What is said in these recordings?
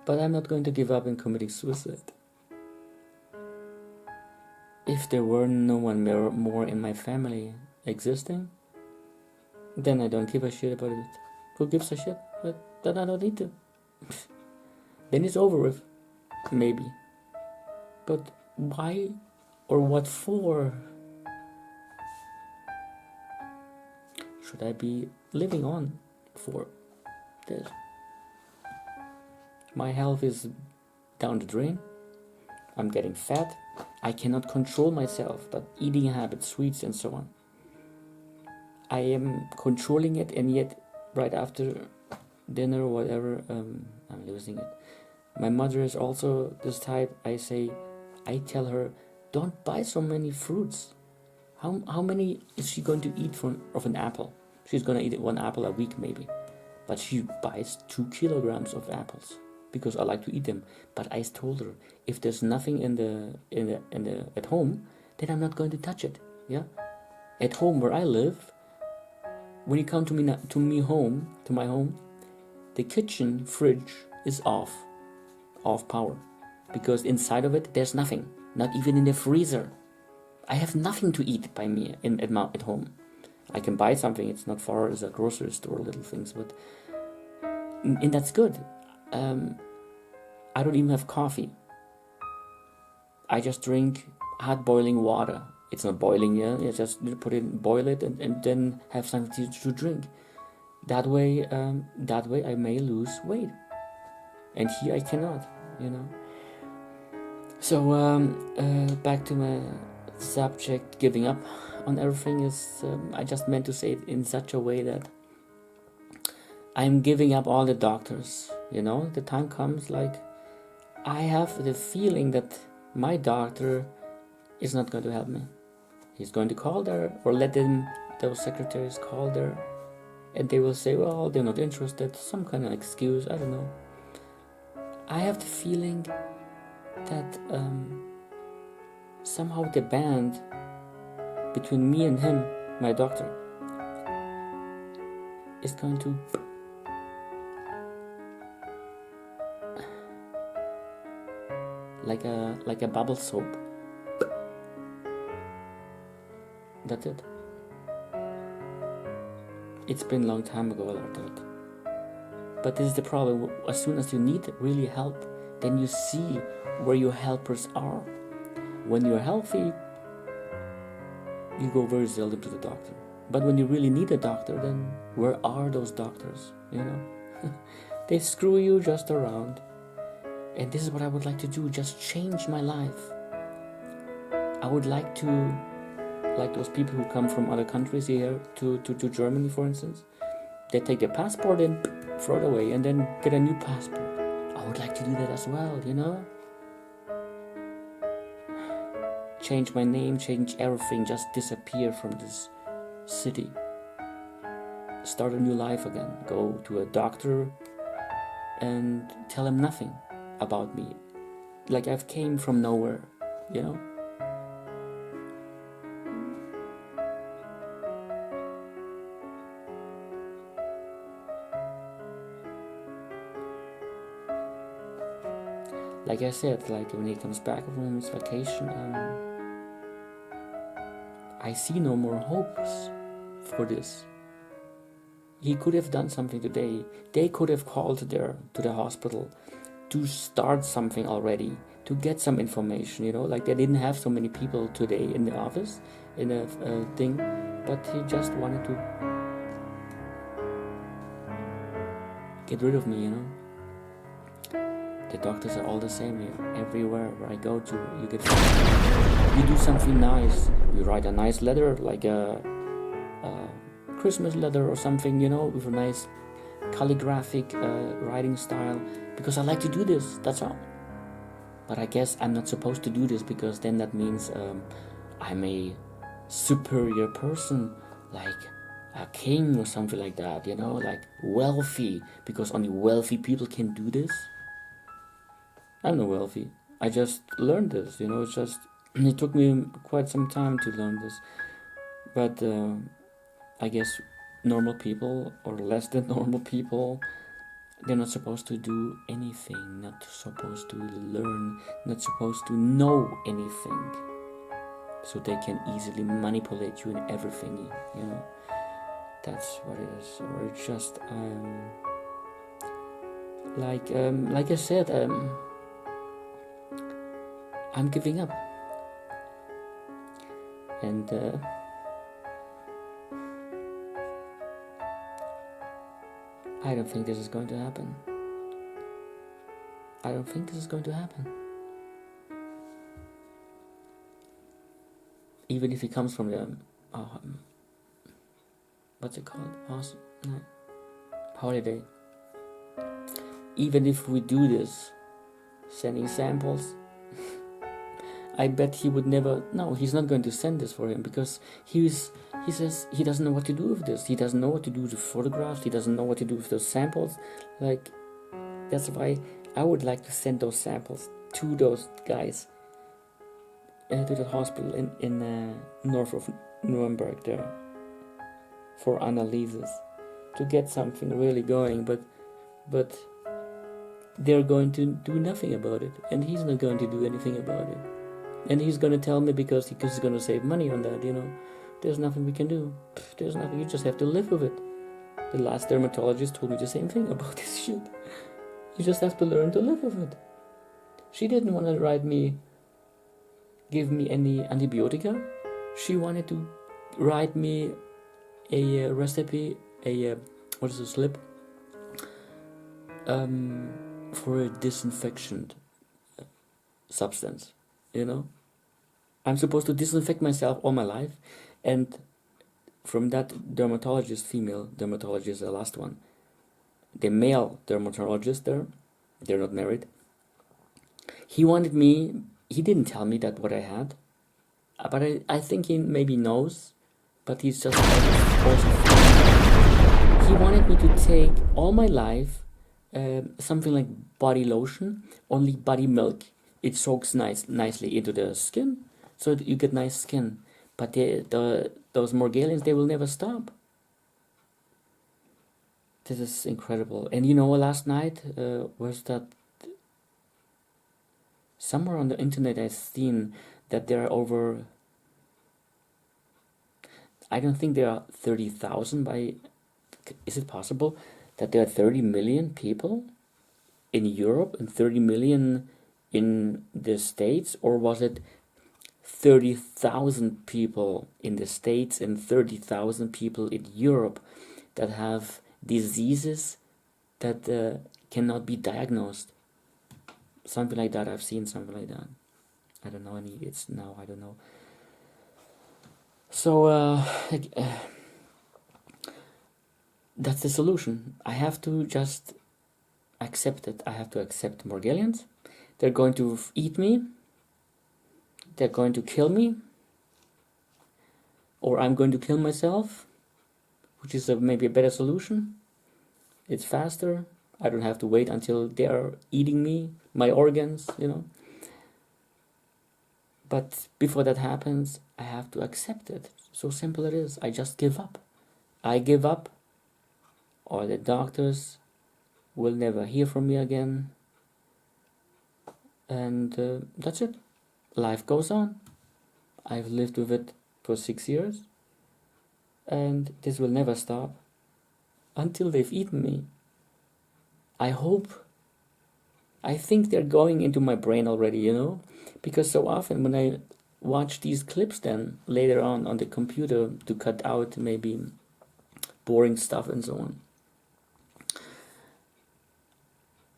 But I'm not going to give up in committing suicide. If there were no one more in my family existing, then I don't give a shit about it. Who gives a shit? But then I don't need to. Then it's over with, maybe. But why or what for should I be living on for this? My health is down the drain. I'm getting fat. I cannot control myself, but eating habits, sweets and so on. I am controlling it, and yet right after dinner or whatever, I'm losing it. My mother is also this type. I tell her, don't buy so many fruits. How many is she going to eat of an apple? She's going to eat 1 apple a week maybe. But she buys 2 kilograms of apples because I like to eat them. But I told her, if there's nothing at home, then I'm not going to touch it. Yeah? At home where I live, when you come to my home, the kitchen fridge is off power, because inside of it there's nothing, not even in the freezer. I have nothing to eat by me at home. I can buy something, it's not far as a grocery store, little things, but and that's good. I don't even have coffee. I just drink hot boiling water. It's not boiling, yeah. You just boil it, and then have something to drink. That way I may lose weight, and here I cannot, you know. So back to my subject, giving up on everything is. I just meant to say it in such a way that I'm giving up all the doctors. You know, the time comes, like, I have the feeling that my doctor is not going to help me. He's going to call there, or let those secretaries call there, and they will say, well, they're not interested, some kind of excuse, I don't know. I have the feeling that somehow the band between me and him, my doctor, is going to like a bubble soap. That's it. It's been a long time ago like that. But this is the problem. As soon as you need really help, then you see where your helpers are. When you're healthy, you go very seldom to the doctor. But when you really need a doctor, then where are those doctors? You know, they screw you just around. And this is what I would like to do, just change my life. I would like to, like those people who come from other countries here to Germany, for instance, they take their passport and throw it away and then get a new passport. I would like to do that as well, you know? Change my name, change everything, just disappear from this city. Start a new life again. Go to a doctor and tell him nothing about me. Like I've came from nowhere, you know? Like I said, like when he comes back from his vacation, I see no more hopes for this. He could have done something today. They could have called to the hospital to start something already, to get some information, you know, like they didn't have so many people today in the office, in a thing, but he just wanted to get rid of me, you know. The doctors are all the same here. Everywhere where I go to, you do something nice. You write a nice letter, like a Christmas letter or something, you know, with a nice calligraphic writing style. Because I like to do this, that's all. But I guess I'm not supposed to do this, because then that means I'm a superior person, like a king or something like that, you know, like wealthy, because only wealthy people can do this. I'm not wealthy. I just learned this, you know. It took me quite some time to learn this. But I guess normal people, or less than normal people, They're not supposed to do anything, not supposed to learn, not supposed to know anything. So they can easily manipulate you in everything, you know. That's what it is. Or it's just, like I said, I'm giving up. And I don't think this is going to happen. I don't think this is going to happen. Even if it comes from the, what's it called? No. Holiday. Even if we do this, sending samples, I bet he would never. No, he's not going to send this for him, because he says he doesn't know what to do with this. He doesn't know what to do with the photographs. He doesn't know what to do with those samples. Like, that's why I would like to send those samples to those guys, to the hospital in north of Nuremberg there, for analysis, to get something really going. But they're going to do nothing about it, and he's not going to do anything about it. And he's going to tell me because he's going to save money on that, you know. There's nothing we can do. There's nothing. You just have to live with it. The last dermatologist told me the same thing about this shit. You just have to learn to live with it. She didn't want to give me any antibiotica. She wanted to write me a recipe, what is a slip? For a disinfectant substance, you know. I'm supposed to disinfect myself all my life, and from that dermatologist, female dermatologist, the last one, the male dermatologist there, they're not married. He didn't tell me that what I had, but I think he maybe knows, but he's just also. He wanted me to take all my life something like body lotion, only body milk. It soaks nicely into the skin, so that you get nice skin. But those Morgellons, they will never stop. This is incredible. And you know, last night was that somewhere on the internet I've seen that there are over, I don't think there are 30,000 by, is it possible that there are 30 million people in Europe and 30 million in the States? Or was it 30,000 people in the States and 30,000 people in Europe that have diseases that cannot be diagnosed? Something like that. I've seen something like that. I don't know any. It's now, I don't know. So that's the solution. I have to just accept it. I have to accept Morgellons. They're going to eat me. They're going to kill me. Or I'm going to kill myself, which is maybe a better solution. It's faster. I don't have to wait until they are eating me, my organs, you know. But before that happens, I have to accept it. So simple it is. I just give up. I give up, or the doctors will never hear from me again. And that's it. Life goes on. I've lived with it for 6 years. And this will never stop until they've eaten me. I hope. I think they're going into my brain already, you know. Because so often when I watch these clips then later on the computer to cut out maybe boring stuff and so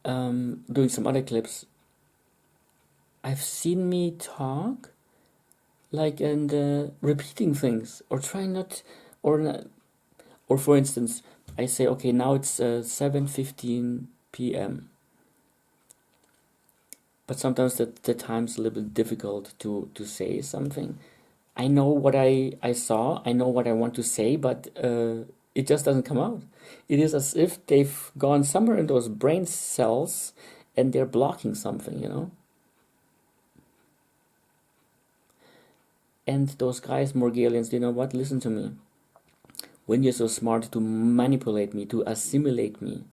on. Doing some other clips, I've seen me talk like and repeating things or trying not, or for instance, I say, okay, now it's 7:15 p.m. But sometimes the time's a little bit difficult to say something. I know what I saw, I know what I want to say, but it just doesn't come out. It is as if they've gone somewhere in those brain cells and they're blocking something, you know. And those guys, Morgellons, you know what? Listen to me. When you're so smart to manipulate me, to assimilate me,